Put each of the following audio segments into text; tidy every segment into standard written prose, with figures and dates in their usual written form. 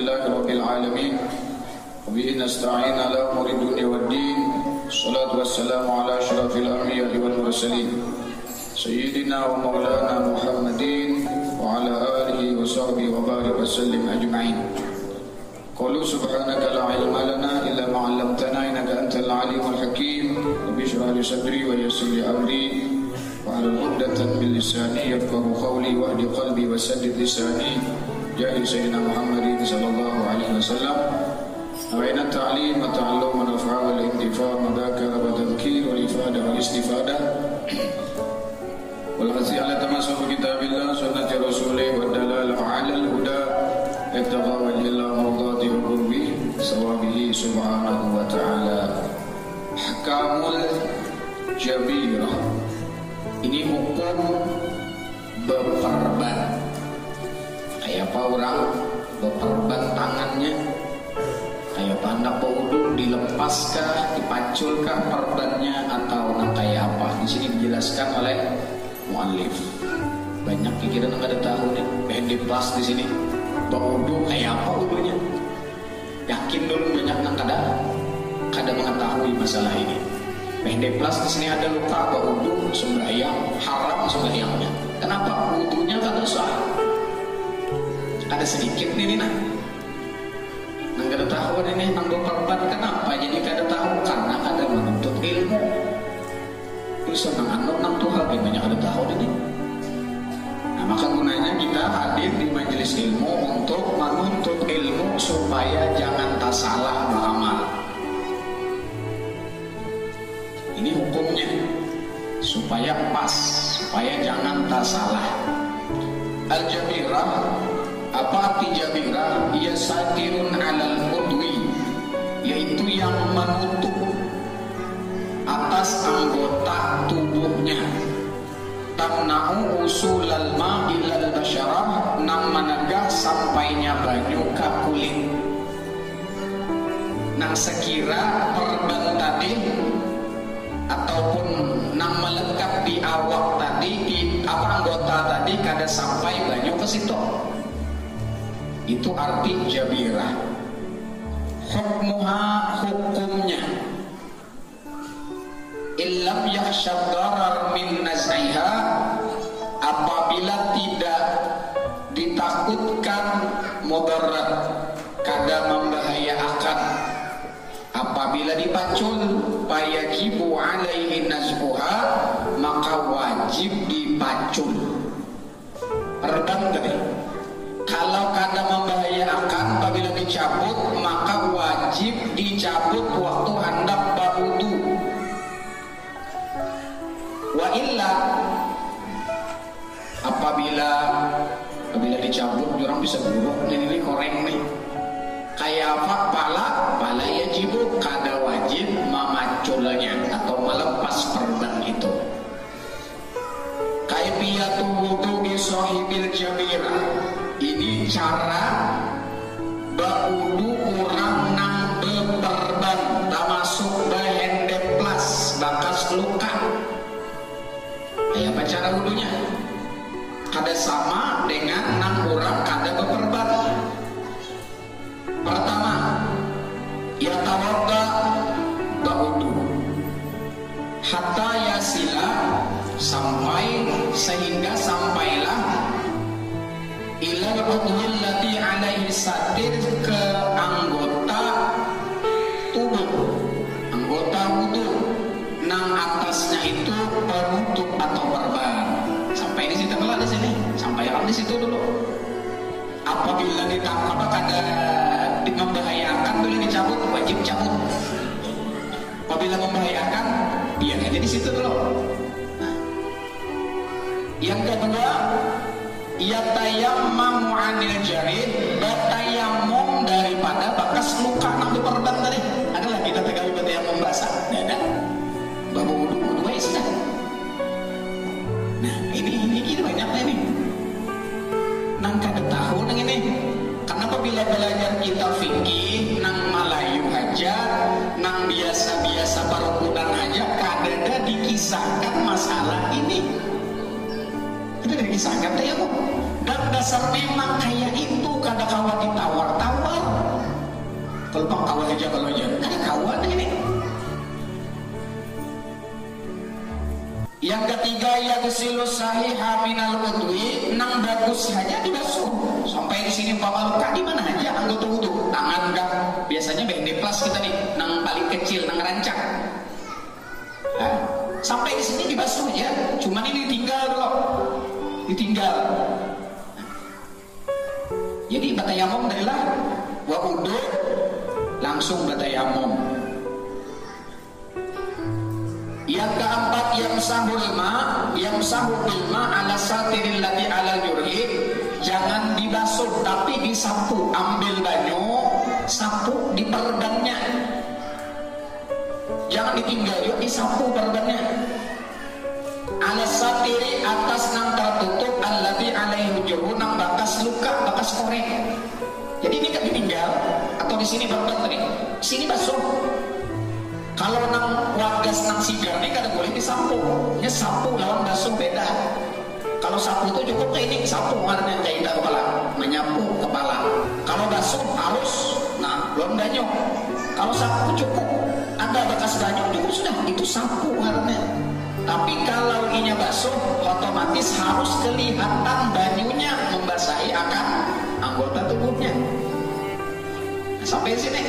Alhamdulillahi Rabbil Alamin. Wabihi nasta'in ala umuri dunya waddin. Salatu wassalamu ala asyrafil anbiya'i wal mursalin Sayyidina wa maulana Muhammadin wa ala alihi wa sahbihi wa barik wa sallim ajma'in. Qalu subhanaka la ilma lana illa ma 'allamtana innaka antal alimul hakim. Rabbi shrah li sadri wa yassir li amri wahlul 'uqdatam min lisani yafqahu qawli wahdi qalbi wa saddid lisani. Jahi sayyidina Muhammadin sallallahu alaihi wasallam. Nawaina ta'lim wa ta'allum wa naf'a wal intifa' wa dhakara wa tadhkir wal ifada wal istifada wal hazi ala tamassuk bi kitabillah sunnati rasulih wa dalal 'ala al huda ibtagha wajhillah mardati wa qurbi sawabihi subhanahu wa ta'ala. Ahkamul jabirah. Ini hukum beperban. Kayak apa orang beperban tangannya? Kayak anak powudu dilepaskah, dipaculkah perbannya atau kayak apa? Di sini dijelaskan oleh muallif. Banyak pikiran nggak ada tahu nih. Pendek pas di sini. Powudu kayak apa wudunya? Yakin dulu banyak nang kada mengetahui masalah ini. Pendek plus di sini ada luka powudu sembahyang haram sembahyangnya. Kenapa wudunya kada sah? Ada sedikit nih nah. Nang kada tahu ini nang beperban kenapa jadi kada tahu karena kada menuntut ilmu. Terus nang tuh hal banyak kada tahu ini. Nah maka gunanya kita hadir di majelis ilmu untuk menuntut ilmu supaya jangan tak salah beramal. Ini hukumnya supaya pas, supaya jangan tak salah. Al-jabirah. Apa arti jabirah? Ia satirun alal udwi, yaitu yang menutup atas anggota tubuhnya. Tamna'u usulal ma'ilal basyarah, nang menegah sampainya banyu ke kulit. Nang sekira perban tadi ataupun nang melekat di awak tadi, di apa anggota tadi kada sampai banyu ke situ. Itu arti jabirah. Hukmuha, hukumnya illam yakhshad darar min naz'iha, apabila tidak ditakutkan mudarat, kada membahayakan. Apabila dipacul fayajibu alaihi naz'uha, maka wajib dipacul. Perban tadi kalau kada membahayakan, apabila dicabut maka wajib dicabut waktu hendak berwudu. Wa illa, apabila dicabut orang bisa buruk ini koreng nih. Kayak apa? Pala yajibu, kada wajib memaculnya atau melepas perban itu. Kaifiyatul wudu'i sahibil jabirah. Ini cara baudu orang nang beperban, termasuk bahendep plus bakas luka. Apa cara wudunya? Kada sama dengan nang orang kada beperban. Pertama, ya tawadda baudu hatta yasila, sampailah ilal udhil lati alaihi satir, ke anggota tubuh, anggota wudu nang atasnya itu penutup atau perban. Sampai di situ dulu, di sini sampai di situ dulu. Apabila ditangkap kada membahayakan, boleh dicabut, wajib cabut. Apabila membahayakan, biar aja di situ dulu. Nah, yang kedua, yatayammamu 'anil jarid, bertayamum daripada bekas luka nang diperban tadi. Adalah kita tegawi bertayamum basah. Ada babu wudu sudah. Nah, ini banyak nih. Nang kada tahu nang ini. Kenapa bila belajar kita fikih nang Melayu aja, nang biasa-biasa barukudan aja kada dikisahkan masalah ini. Itu dikisahkan tayamum. Dan dasar memang kayak itu kada kawan ditawar-tawar. Kalau bang kawan aja kalau aja kada kawan ini. Yang ketiga yaghsilu sahiha minal udwi, nang bagus saja dibasuh. Sampai di sini umpama luka di mana aja anggota wudu, tangan kah? Biasanya BND plus kita nih, nang paling kecil, nang rancak. Nah, sampai di sini dibasuh ya. Cuman ini ditinggal dulu. Ditinggal. Jadi batayamum adalah wa wudu langsung batayamum. Yang keempat yamsahul ma ala satiril ladzi ala jurhi, jangan dibasuh tapi disapu. Ambil banyu, sapu di perbannya. Jangan ditinggal, yuk disapu perbannya. Ala satiri atas nang tertutup alladzi alaihi jurhu, nang bakas luka, bakas korek. Jadi ini gak ditinggal, atau di sini perban tadi, sini basuh. Kalau nang wagas nang sigar ini kada boleh disapu. Ya sapu lawan basuh beda. Kalau sapu itu cukup kayak ini, sapu warnanya kayak kita kepala, menyapu kepala. Kalau basuh harus, nah lawan banyu. Kalau sapu cukup, ada bekas banyu cukup sudah, itu sapu warnanya. Tapi kalau ininya basuh, otomatis harus kelihatan banyunya membasahi akan anggota tubuhnya. Nah, sampai sini.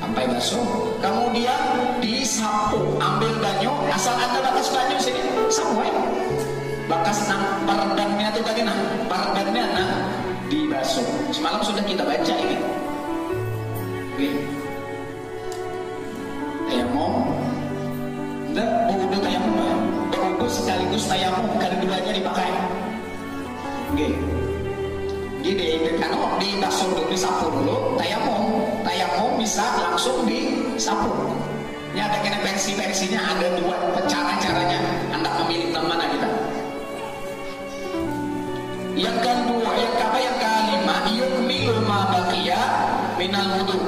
Sampai basuh, kemudian disapu, ambil banyu, asal ada bakas banyu sini, sapu ya. Bakas nang perdannya itu tadi nah, perdannya nah dibasuh. Semalam sudah kita baca ini. Oke. Tayamum, enggak wudu tayamum ya. Wudu sekaligus tayamum, kedua-duanya dipakai. Oke. Jadi kalau dibasuh dulu, disapu dulu, tayamum bisa langsung disapu. Ini ada kena versi-versinya, ada dua cara-caranya. Anda memilih mana kita? Yang kedua, yang kelima, yukmilul ma baqiya minal wudu.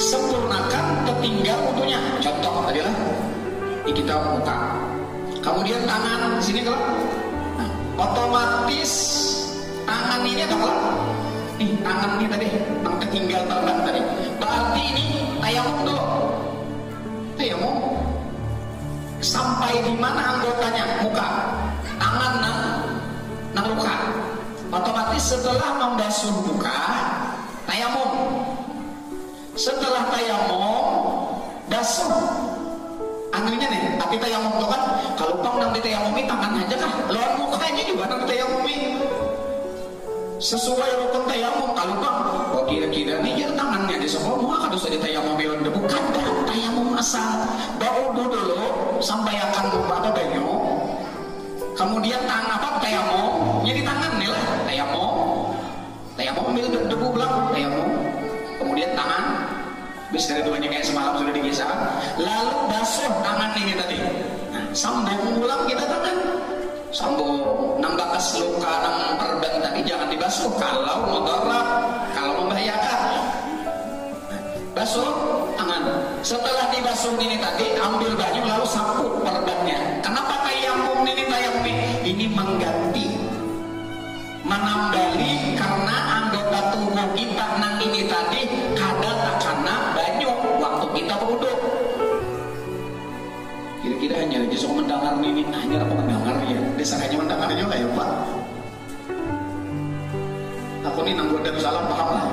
Sempurnakan tertinggal wudunya. Contoh adalah ini kita buka. Kemudian tangan sini kalau nah, otomatis tangan ini ada kalau nih tangan ini tadi yang tertinggal terbang tadi. Berarti ini tayamum dulu. Tayamum sampai di mana anggotanya? Muka, tangan nang luka. Otomatis setelah membasuh muka, tayamum. Setelah tayamum, basuh. Anggotnya nih, tapi tayamum itu kan kalau pang nang ditayamumi tangan aja kah? Lawan mukanya juga nang ditayamumi. Sesuai rukun tayamum. Kalau bang, oh kira-kira nih ya tangannya di semua harus ada tayamum bilang debu. Kada tayamum asal baudu dulu sampai akan membaca banyu. Kemudian tangan apa tayamum? Jadi tangan nih lah tayamum ambil debu belang tayamum. Kemudian tangan, bis dari duanya kayak semalam sudah digisah. Lalu basuh tangan ini tadi. Nah, sambung ulang kita tangan. Sambung nang bakas luka nang perban tadi jangan dibasuh kalau mudarat, kalau membahayakan. Nah, basuh tangan. Setelah dibasuh ini tadi ambil banyu lalu sapu perbannya. Kenapa tayamum ini tayamum ini mengganti, menambali karena anggota tubuh kita nang ini tadi kadang karena banyu waktu kita berwudu. Kira-kira hanya besok mendengar ini, hanya apa mendengar ya? Desanya mendengar juga ya Pak. Aku nih nang Darussalam paham lah.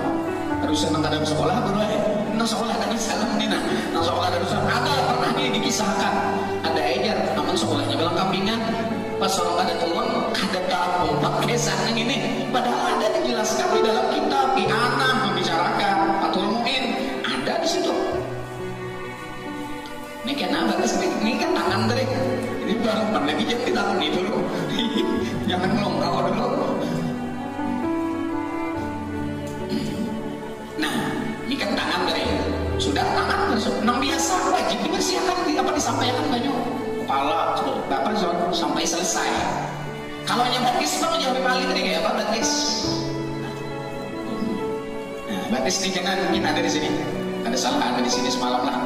Harusnya nang ada sekolah dulu ya. Nang sekolah Darussalam nih nang sekolah Darussalam ada pernah ini dikisahkan. Ada ejar aman sekolahnya bilang kambingan. Pas orang ada uang, ada tahu pakai sana ini. Padahal ada dijelaskan di dalam kitab, di anak membicarakan Fathul Mu'in ada di situ. Ini kenapa? Ini kan tangan dari ini baru lagi jadi tangan itu dulu. Jangan ngelongkau dulu. Nah, ini kan tangan dari sudah tangan masuk. Nang biasa wajib dibersihkan disampaikan banyak kepala, bapak sampai selesai. Kalau yang batis bang jauh paling tadi kayak apa batis? Nah, batis ini jangan mungkin ada di sini. Ada salah ada di sini semalam lah.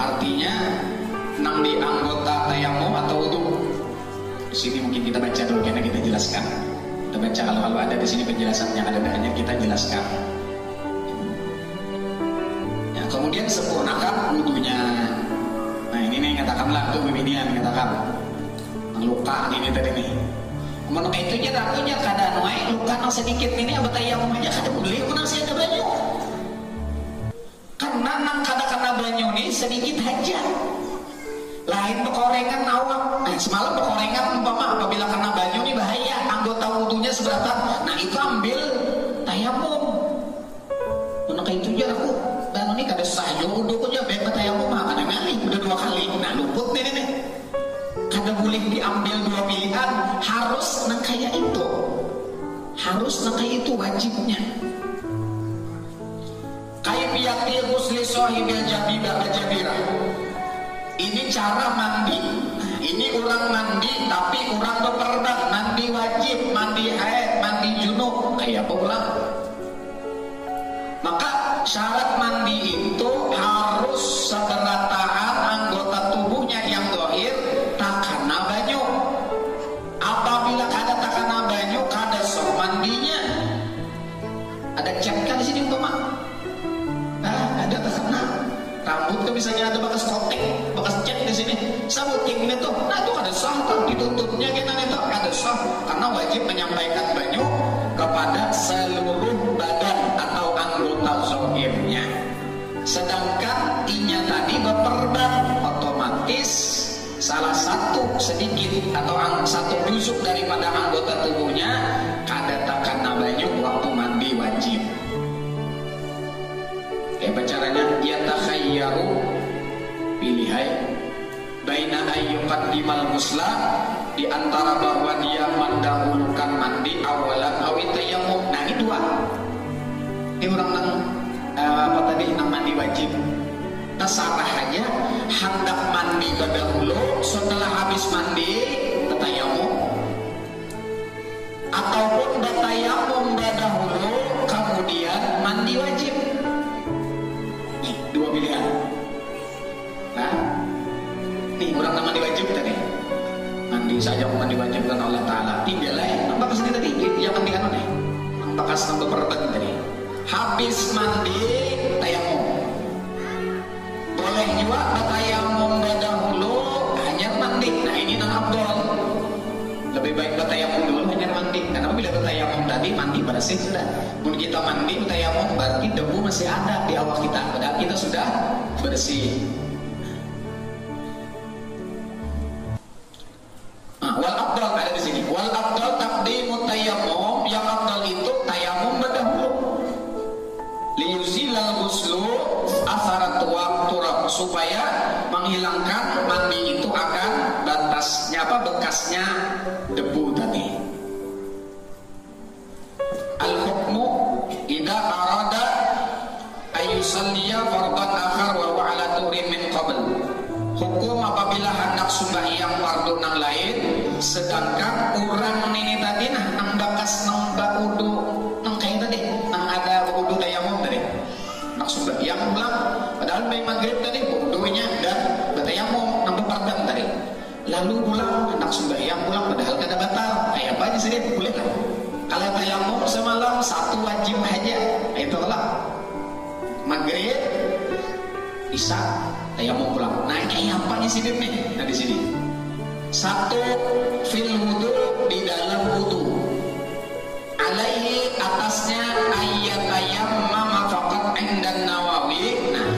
Artinya nang di anggota tayamum atau wudu. Di sini mungkin kita baca dulu karena kita jelaskan. Kita baca kalau ada di sini penjelasannya, ada hanya kita jelaskan. Ya, kemudian sempurnakan wudunya. Nah ini nih katakanlah tuh bibinian katakan luka ini tadi nih. Menurut itu aja akunya kadang luka nang sedikit ini abad tayamum aja kada boleh menang sih ada banyu. Karena nang kada kena banyu nih sedikit aja. Lain pekorengan awak. Semalam pekorengan umpama apabila kena banyu nih bahaya. Anggota wudunya seberapa? Nah itu ambil tayamum. Menurut itu aja aku dan ini kada sah yo wudu aja baik tayamum mah kada ngali udah 2 kali. Nah luput nih. Kada boleh diambil 2 pilihan, harus nang kayak itu. Harus nang kayak itu wajibnya. Kaifiyati ghusli sahibil jabira. Ini cara mandi. Nah, ini orang mandi tapi orang berperban, mandi wajib, mandi haid, mandi junub, kayak apa ulang? Maka syarat mandi itu harus seberataan anggota tubuhnya yang zahir tak kena banyu. Apabila kada tak kena banyu, kada sah mandinya. Ada cat kan di sini umpama? Ada tak kena. Rambut tuh misalnya ada bekas kotek, bekas cat di sini. Sabuting ini tuh, nah itu kada sah tuh dituntutnya kita itu kada sah karena wajib menyampaikan banyu kepada seluruh badan atau anggota zahirnya. Sedangkan inya tadi berperban, otomatis salah satu sedikit atau satu tusuk daripada anggota tubuhnya kada tak kena banyu waktu mandi wajib. Apa caranya? Yatakhayyaru pilihai baina ayyuqaddimal musla di antara bahwa dia mendahulukan mandi awalan awi tayammum. Nah ini 2. Ini orang nang apa tadi nang mandi wajib. Terserah aja hendak mandi dahulu setelah habis mandi tayammum ataupun tayammum dahulu kemudian mandi wajib. Nih 2 pilihan. Nah, nih orang nang mandi wajib tadi. Mandi saja mandi wajib kan Allah Taala. Tinggal lah nampak kesini tadi yang mandi kan nih. Nampak kas nang berperban tadi. Habis mandi tayammum. Boleh juga bertayamum dahulu hanya mandi. Nah ini nang abdol. Lebih baik bertayamum dulu hanya mandi. Karena bila bertayamum tadi mandi bersih sudah. Mun kita mandi bertayamum berarti debu masih ada di awak kita. Padahal kita sudah bersih. Wal abdol ada di sini. Wal abdol taqdimu tayammum. Yang abdol itu tayamum berdahulu. Liyuzilal ghuslu asarat turab supaya menghilangkan mandi itu akan batasnya bekasnya debu tadi. Al hukmu idza arada ayusalliya fardhan akhar wa huwa ala turin min qabl. Hukum apabila hendak sembahyang fardu nang lain sedangkan orang ini tadi nang bakas nang wudu nang kayak tadi nang ada wudu tayamum tadi nak sembahyang pulang padahal bayi maghrib tadi wudunya dan bertayamum nang berperban tadi lalu pulang nak sembahyang pulang padahal kada batal kayak apa aja sih boleh lah. Kalau tayamum semalam 1 wajib aja itu lah maghrib isya tayamum pulang. Nah kayak apa nih sini nih? Nah di sini 1 fil wudu di dalam wudu alaihi atasnya ayat tayammum faqat indan Nawawi. Nah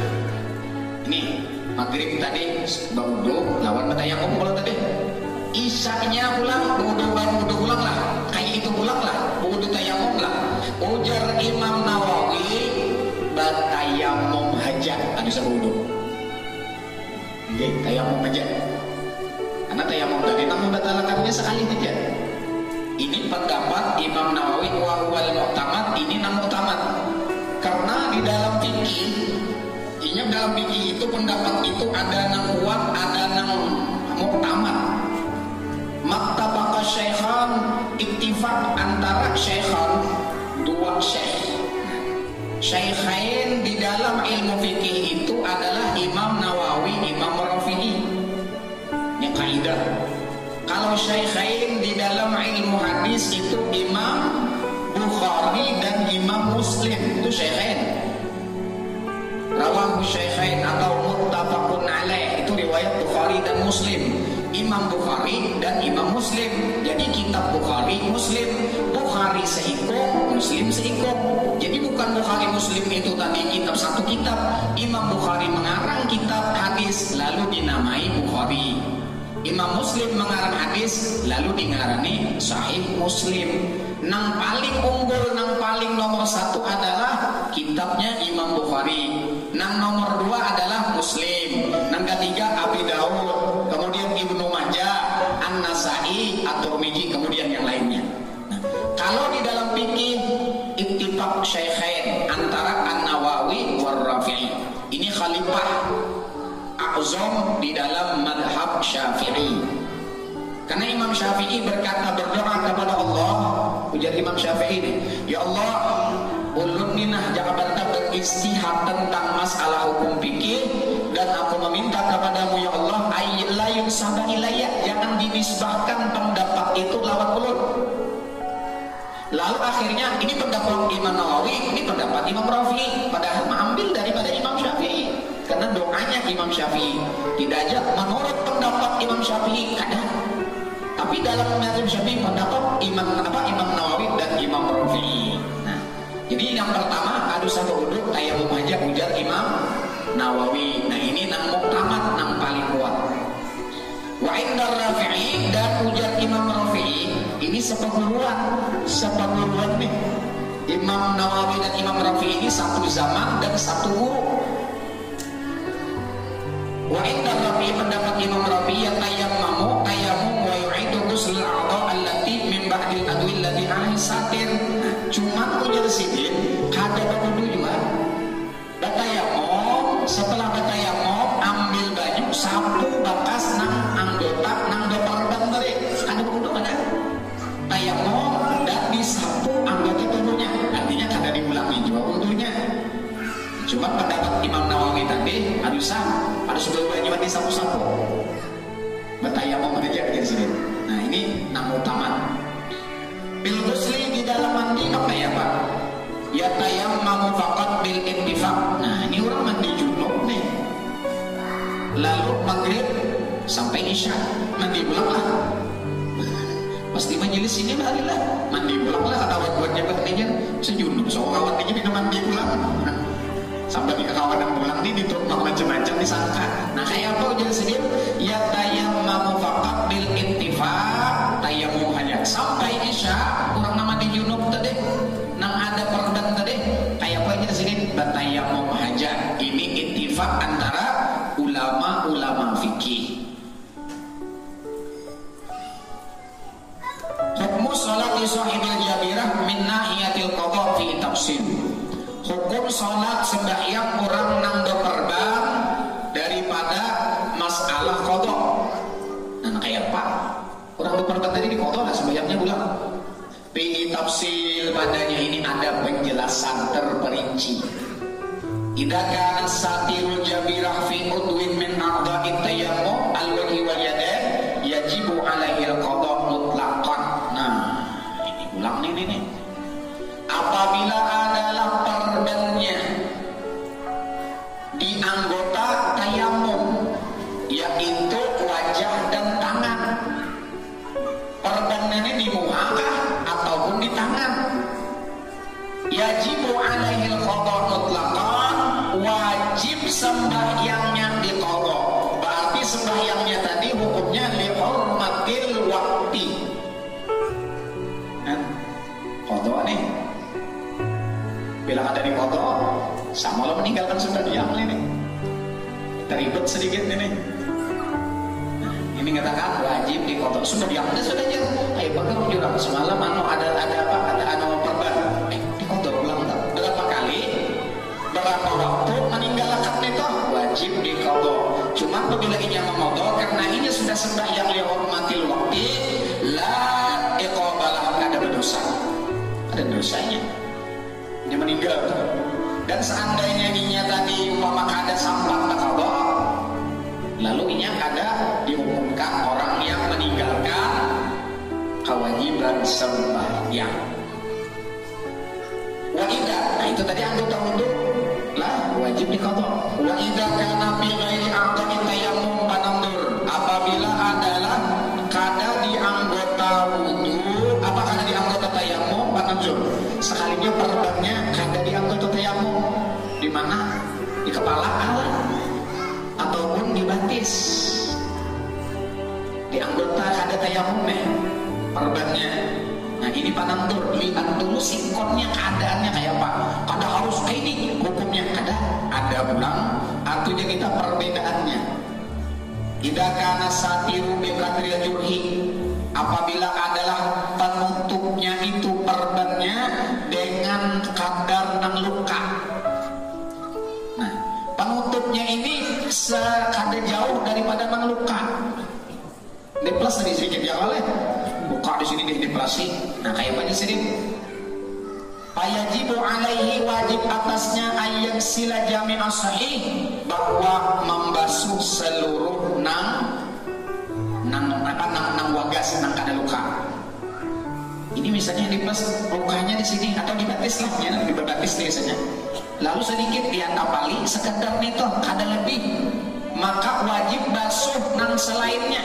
ini maghrib tadi wudu lawan bertayamum pulang tadi isyanya pulang wudu pulang lah kayak itu pulang lah wudu tayamum lah. Ujar Imam Nawawi bertayamum aja ada wudu. Oke, tayamum aja. Karena tayamum tadi namun batalkannya sekali saja. Ini pendapat Imam Nawawi wa wal mu'tamad, ini nam mu'tamad. Karena di dalam fikih, ingat dalam fikih itu pendapat itu ada nang kuat, ada nang mu'tamad. Maktabaka syekhan ittifaq antara syekhan 2 syekh. Syekhain di dalam ilmu fikih itu adalah Imam Nawawi, Imam Rafi'i. Ini kaidah Kalau Syaikhain di dalam ilmu hadis itu Imam Bukhari dan Imam Muslim, itu Syaikhain. Rawahu Syaikhain atau muttafaqun alaih, itu riwayat Bukhari dan Muslim. Imam Bukhari dan Imam Muslim. Jadi kitab Bukhari, Muslim. Bukhari seikung, Muslim seikung. Jadi bukan Bukhari Muslim itu tadi kitab satu kitab. Imam Bukhari mengarang kitab hadis lalu dinamai Bukhari. Imam Muslim mengarang hadis lalu dingarani Sahih Muslim. Nang paling unggul, nang paling nomor satu adalah kitabnya Imam Bukhari. Nang nomor dua adalah Muslim. Nang ketiga Abi Daud, kemudian Ibnu Majah, An-Nasai, At-Tirmidzi, kemudian yang lainnya. Nah, kalau di dalam fikih ittifaq Syaikhain antara An-Nawawi war Rafi'i. Ini khalifah A'zam di dalam madhab Syafi'i. Karena Imam Syafi'i berdoa kepada Allah, ujar Imam Syafi'i ini, ya Allah, ulun ninah jabata beristihad tentang masalah hukum fikih, dan aku meminta kepadamu ya Allah, la yunsaba ilayya, jangan dinisbahkan pendapat itu lawan ulun. Lalu akhirnya ini pendapat Imam Nawawi, ini pendapat Imam Rafi'i, padahal mengambil daripada Imam Syafi'i. Karena doanya Imam Syafi'i tidak aja menurut pendapat Imam Syafi'i kadang, tapi dalam mazhab Syafi'i pendapat Imam Nawawi dan Imam Rafi'i. Nah, jadi yang pertama adu satu uduk tayamum aja ujar Imam Nawawi. Nah, ini nang muktamad, nang paling kuat. Wa indar Rafi'i, dan ujar Imam Rafi'i ini seperguruan nih. Imam Nawawi dan Imam Rafi'i ini satu zaman dan satu guru. Wa indar Rafi'i, pendapat Imam Rafi'i, ya tayammum wa yu'idu ghusl al-a'dha allati min ba'dil adwi allati ahsatir. Cuma ujar sidin kada berwudu juga. Batayamum, setelah batayamum ambil baju sapu bakas nang anggota nang doperban tadi. Kada berwudu kada. Tayamum dan disapu anggota tubuhnya. Artinya kada diulangi juga wudunya. Cuma pendapat Imam Nawawi tadi harus sebuah baju disapu-sapu. Batayamum aja di sini. Nah, ini nang utama. Bil ghusli, di dalam mandi apa ya Pak? Ya tayammamu faqat bil ittifaq. Nah, ini orang mandi junub nih. Lalu maghrib sampai isya mandi ulang lah. Pasti majelis ini lah. Mandi ulang lah kata buatnya bertanya sejunub seorang ini minum mandi ulang. Sampai di kawanan pulang ini diturut macam-macam disangka. Nah, kayak apa ujian sedih? Ya tayammamu faqat bil ittifaq, tayammum hanya sampai isya. Orang nama di junub tadi, nang ada perdan tadi, kayak apa ujian sedih? Batayammum haja. Ini ittifaq antara ulama-ulama fikih. Hukmu sholati sahibil jabirah min nahiyatil qadha fi tafsir. Hukum sholat sembahyang orang nang doperban daripada masalah kodok. Nah, kayak apa? Orang doperban tadi di kodok lah sembahyangnya ulang. Fi tafsil, padanya ini ada penjelasan terperinci. Idza kana satirul jabirah fi udwin min a'dha'it tayammum al-wajhi wal yadain yajibu alaihi al-qada mutlaqan. Nah, ini ulang nih. Apabila adalah perdannya di anggota tayamum, yaitu wajah dan tangan. Perdannya ini di muka ataupun di tangan. Yajibu alaihil qada mutlaqan, wajib sembahyangnya diqadha. Berarti sembahyangnya tadi hukumnya li hurmatil waqti. Qadha nih. Bila ada di kodok, sama lo meninggalkan sembahyang ini. Teribet sedikit ini. Nah, ini katakan wajib di kodok. Sembahyang itu sudah aja. Ayo bakal jurang semalam ada apa? Ada perban. Di kodok ulang tak? Berapa kali? Berapa waktu meninggalkan itu? Wajib di kodok. Cuma apabila ini mengodok, karena ini sudah sembahyang li hurmatil waqti, la iqabalah, ada berdosa. Ada dosanya. Dia meninggal, dan seandainya ininya tadi umpama ada sambat takabah, lalu ini ada dihukumkan orang yang meninggalkan kewajiban sembahyang. Wa idza, nah itu tadi anggota wudu lah wajib diqadha. Wa idza kana fi ghairi a'dha'i tayammum panandur, apabila adalah kada di anggota wudu, apa kada di anggota tayammum panandur, sekalinya perbannya kada di anggota tayammum, di mana di kepala ataupun di batis, di anggota kada tayammum perbannya. Nah ini panandur, lihat dulu sikonnya keadaannya kayak apa. Kada harus kayak ini hukumnya, ada ulang. Artinya kita perbedaannya. Idza kana satiru bi qadril jurhi, apabila adalah penutupnya itu perbannya dengan kadar nang luka. Nah penutupnya ini sekada jauh daripada nang luka. Di plus tadi sedikit ya oleh buka di sini diinflasi. Nah kayak apa di sini? Fayajibu alaihi, wajib atasnya ayat sila jami'ah sahih, bahwa membasuh seluruh nang wagas, nang kada luka. Ini misalnya di plus lukanya di sini atau di batis lah ya, di batis biasanya. Lalu sedikit diantapali sekedar nito kada lebih, maka wajib basuh nang selainnya.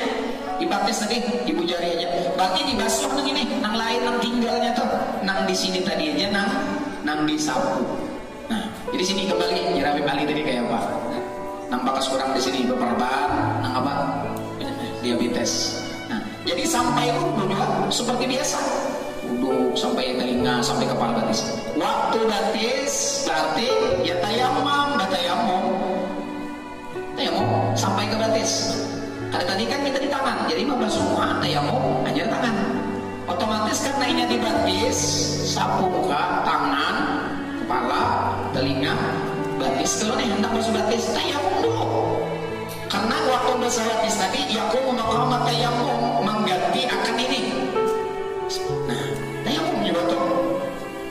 Ibatis tadi ibu jari aja, berarti dibasuh nang ini, nang lain nang tinggalnya tuh, nang di sini tadi aja nang disapu. Nah, jadi sini kembali Rabi Ali tadi kayak apa? Nang bakas kurang di sini beperban, nang apa? Diabetes. Nah, jadi sampai wudu juga seperti biasa. Wudu sampai telinga, sampai kepala batis. Waktu batis berarti ya tayamum sampai ke batis. Ada tadi kan kita di tangan, jadi membasuh semua tayamum hanya tangan. Otomatis karena ini di batis, sapu muka, tangan, kepala, telinga, batis. Kalau nih hendak basuh batis, tayamum dulu. Karena waktu basuh batis tadi, yakum maqamat tayamum, mengganti akan ini. Nah, tayamum juga tuh.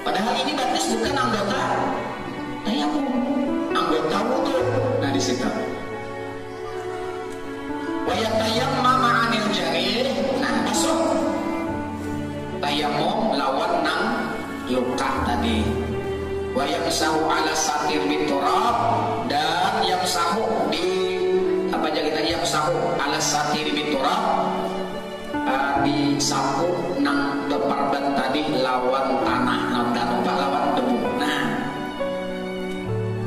Padahal ini batis bukan anggota tayamum, anggota wudu. Nah di situ. Wayatayammama 'anil jarih. Nah, basuh tayamum lawan nang luka tadi. Wayamsahu 'ala satir biturab, dan yamsahu di apa aja kita yamsahu 'ala satir biturab, disapu nang deparban tadi lawan tanah, lawan debu. Nah,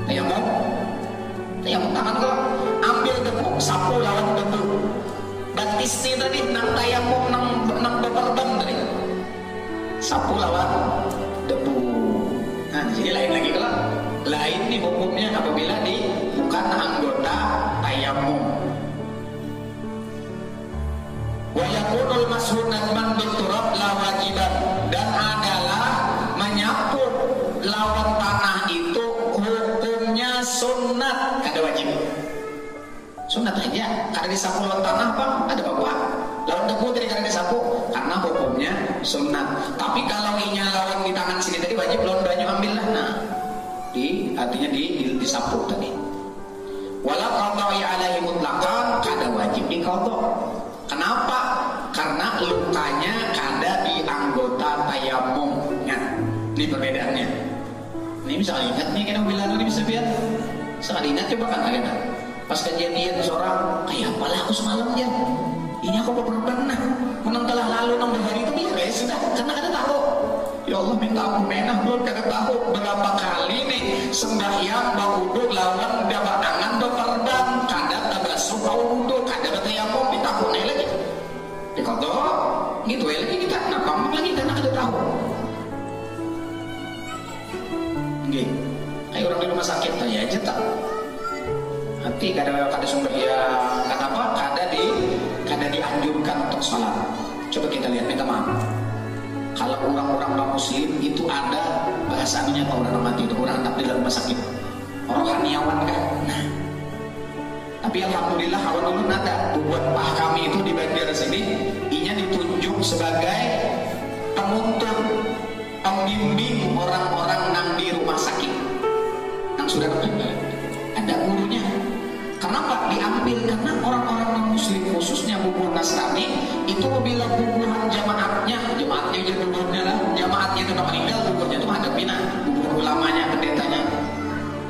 tayamum tangan kok ambil debu, sapu lawan debu. Batisnya tadi nang tayamum nang beperban tadi, sapu lawan debu. Nah jadi lain lagi, kalau lain nih hukumnya apabila di bukan anggota tayamum. Wa yakunul mashunan man biturab la wajiban, dan adalah menyapu lawan tanah itu hukumnya sunat, kada wajib. Sunat aja, karena disapu lawan tanah apa? Ada apa? Lawan debu tadi karena disapu, karena hukumnya sunat. Tapi kalau inya lawan di tangan sini tadi wajib, lawan banyu ambil lah. Nah, artinya disapu tadi. Walau qada'i alaihi mutlaqan, kada wajib diqadha. Kenapa? Karena lukanya kada di anggota tayamum. Nah, ini perbedaannya. Ini bisa ingat nih, kita bilang ini bisa biar. Sekali ingat coba kan ada. Pas kejadian seorang, kayak apalah aku semalam ya, ini aku pernah menang telah lalu 6 hari itu biar ya sudah, karena ada tahu. Ya Allah minta aku menah belum kada tahu berapa kali nih sembahyang bawudu lawan dapat tangan beperban, kada tabasuh bawudu, kada batayamum, ditakuni lagi. Dikoto, gitu ya lagi kita kenapa lagi karena kada tahu. Nggih, kayak orang di rumah sakit tanya aja tak. Nanti kada sembahyang, kenapa? Kada dianjurkan untuk sholat. Coba kita lihat, minta maaf. Kalau orang-orang non muslim itu ada bahasanya apa orang mati itu orang tak di dalam rumah sakit, orang haniawan kan. Nah, tapi alhamdulillah awal dulu ada buat pah kami itu di Banjar sini, inya ditunjuk sebagai penuntun, pembimbing orang-orang nang di rumah sakit, nang sudah ada gurunya. Kenapa diambil? Karena orang-orang non muslim khususnya bubuh Nasrani itu bila bubuhan jamaatnya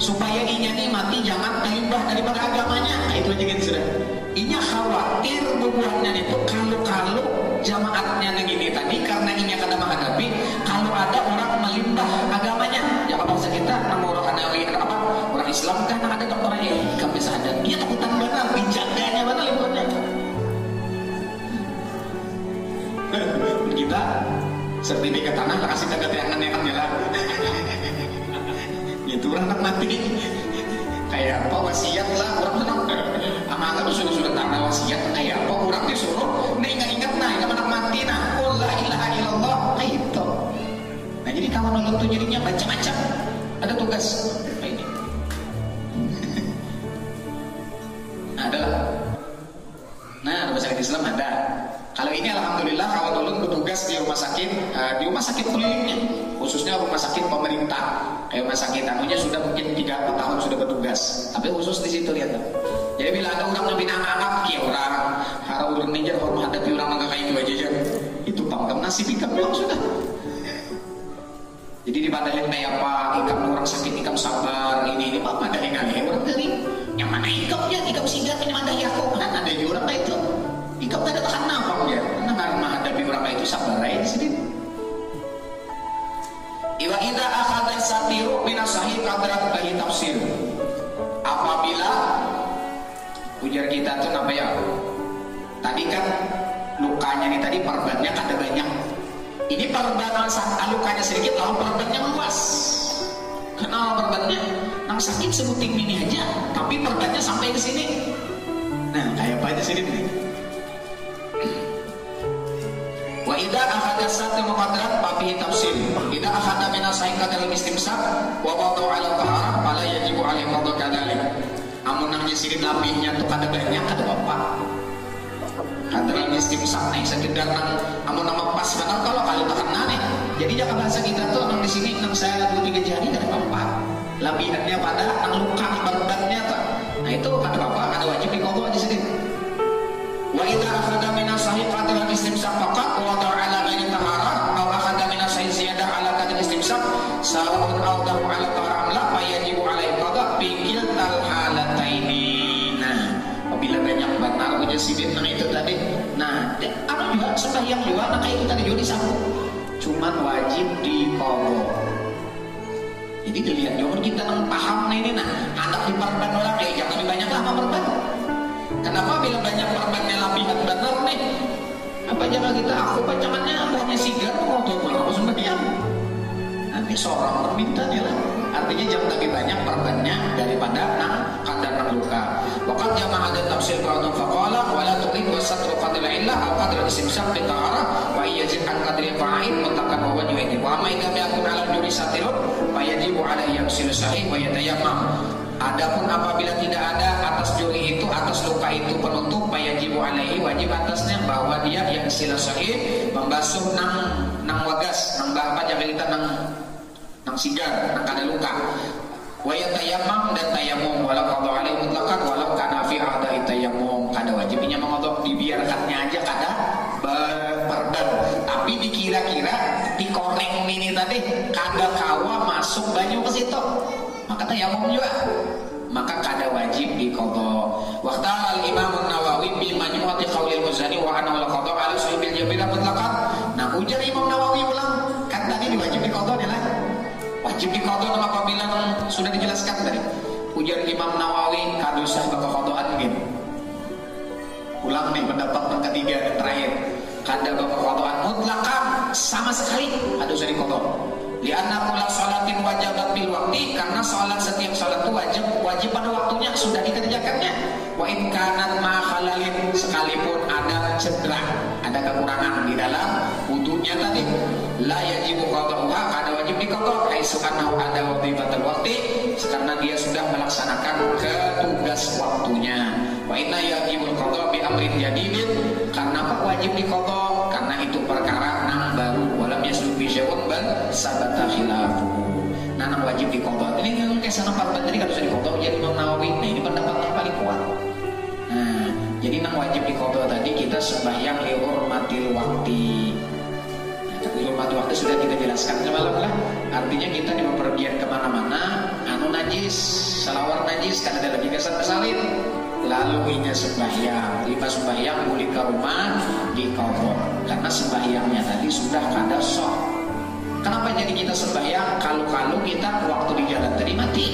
supaya inya nih mati jangan terlibat daripada agamanya. Nah, itu aja kan sudah. Inya khawatir bebuatnya itu kalau jamaatnya yang ini tadi karena inya kada menghadapi kalau ada orang melimbah agamanya. Ya bangsa kita nama orang Hanafi apa orang Islam kan ada dokternya kami sadar dia takutan benar dijaganya benar libatnya. Kita sertifikat tanah kasih tanda tangan yang jalan. Itu orang nak mati kayak apa wasiat lah orang senang amanah sudah tanah wasiat kayak apa orang disuruh ingat nah nak mati nah la ilaha illallah itu. Nah jadi kalau nonton tuh jadinya macam-macam ada tugas ini adalah nah rumah sakit Islam ada. Kalau ini alhamdulillah kawan ulun bertugas di rumah sakit kelilingnya, khususnya rumah sakit pemerintah. Kayak rumah sakit anunya sudah mungkin 3 tahun sudah bertugas. Tapi khusus di situ lihat. Jadi bila ada orang yang binang-anggap ya orang harap ulun ini jangan menghadapi orang yang kayak itu aja. Itu pangkam nasib ikam memang sudah. Jadi dipadahin kayak apa, ikam orang sakit ikam sabar, ini apa padahin kali orang dari yang mana ikamnya, ikam sigap ini mana ya kok kan ada orang kayak itu. Ikam tak ada tahan nafam ya, karena menghadapi orang itu sabar aja sedikit. Iwa ida akhada satiru minasahih kadrat bagi tafsir. Apabila ujar kita tuh apa ya? Tadi kan lukanya nih tadi perbannya kada banyak. Ini perban lukanya sedikit, lalu perbannya luas. Kenal perbannya? Nang sakit sebuting ini aja, tapi perbannya sampai ke sini. Nah, kayak apa aja sini nih? Wa idza akhadha satu muqaddarat papi tafsir idza akhadha min as-sahika dalam istimsak wa wada'u ala taharah fala yajibu alaihi qada kadalik. Amun nang nyisirin labihnya tuh kada banyak kada apa. Kada dalam istimsak nih sekedar nang amun nama pas benar kalau tahan nih. Jadi jangan bahasa kita tuh nang di sini nang saya 2-3 jari kada apa. Labihannya pada nang luka ibaratnya tuh. Nah itu kada apa, kada wajib diqadha aja sedikit. Wa idza akhadha min as-sahika dalam istimsak faqat wa ta'ala ghairi taharah aw akhadha min as-sahih ziyadah ala kadar istimsak sawa'un awdahu ala taharah la fa yajibu alaihi qada fi kiltal halataini. Nah, apabila banyak benar ujar sidin nang itu tadi. Nah, apa juga sembahyang juga nak itu tadi juga disambung. Cuman wajib diqadha. Jadi dilihat jangan kita nang paham ini nah, hendak diperban orang jangan lebih banyak lah perban. Kenapa bila banyak perbannya lapihan benar nih? Apa jangan kita aku bacaannya hanya sigar mau tuh aku sembahyang. Nanti seorang permintaannya lah. Artinya jangan lebih banyak perbannya daripada nang kadar nang luka. Waqad jama'a ada tafsir ba'dun faqala wa la tuqid wa satru qadil illah aw qadil istimsak bi ta'ara wa yajib an qadri fa'id mutakan wa wajib wa ma idza yakun ala juri satirun fa yajibu alaihi yamsil sahih wa yatayammam. Adapun apabila tidak ada atas juri itu, atas luka itu penutup, yajibu alaihi wajib atasnya bahwa dia yang sila sahih membasuh nang wagas, nang apa jaga kita nang sigar, nang kada luka. Wa yatayammam dan tayammum walau qada alaihi mutlaqan walau kana fi a'dha'i tayammum. Kada wajibnya mengodok dibiarkannya aja kada perban. Tapi dikira-kira dikoreng ini tadi kada kawa masuk banyu ke situ. Maka tayammum juga, maka kada wajib diqadha. Waqtala al-Imam an-Nawawi bi majmu'ati qaulil Muzani wa anna al-qadha ala sahibil jabira mutlaqan. Nah, ujar Imam Nawawi ulang, kan tadi diwajib diqadha nih lah. Wajib diqadha nama apabila sudah dijelaskan tadi. Ujar Imam Nawawi kada usah qadhaan gitu. Ulang nih pendapat yang ketiga terakhir. Kada qadhaan mutlaqan sama sekali kada usah diqadha. Lianna kula sholatin wajibat bil waqti, karena setiap salat itu wajib pada waktunya sudah dikerjakannya. Wa in kanat ma khalalin, sekalipun ada cedera, ada kekurangan di dalam wudunya tadi, la yajibu qada'uha, kada wajib diqadha haitsu annahu ada wajibatul waqti, karena dia sudah melaksanakan tugas waktunya. Wa inna yajibul qada bi amrin jadidin, karena apa wajib diqadha? Karena itu perkara nang baru, walam yasluh bi syai'un bal sabata khilafuhu. Nah, nang wajib diqadha. Ini kan kayak sana parban tadi kan usah diqadha jadi Imam Nawawi. Nah, ini pendapat yang paling kuat. Nah, jadi nang wajib diqadha tadi kita sembahyang li hurmatil waqti. Nah, hurmatil waktu sudah kita jelaskan semalam lah. Artinya kita di bepergian kemana-mana anu najis, salawar najis karena ada lagi kesan-kesalin. Lalu inya sembahyang, 5 sembahyang boleh ke rumah di kubur karena sembahyangnya tadi sudah kada sah. Kenapa jadi kita sembahyang? Kalau kita waktu di jalan tadi mati,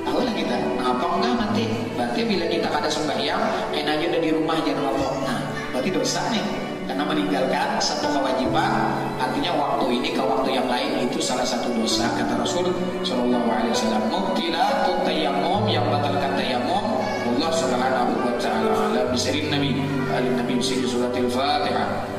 tahu lah kita, apa enggak mati? Berarti bila kita kada sembahyang, enak aja udah di rumah jangan mabok. Nah, berarti dosa nih, karena meninggalkan satu kewajiban. Artinya waktu ini ke waktu yang lain itu salah satu dosa, kata Rasul Shallallahu Alaihi Wasallam. Mubtilatut tayammum, yang batalkan tayammum. Allah Subhanahu Wa Taala alam. Bisirin Nabi, alin Nabi bisiri suratil Fatihah.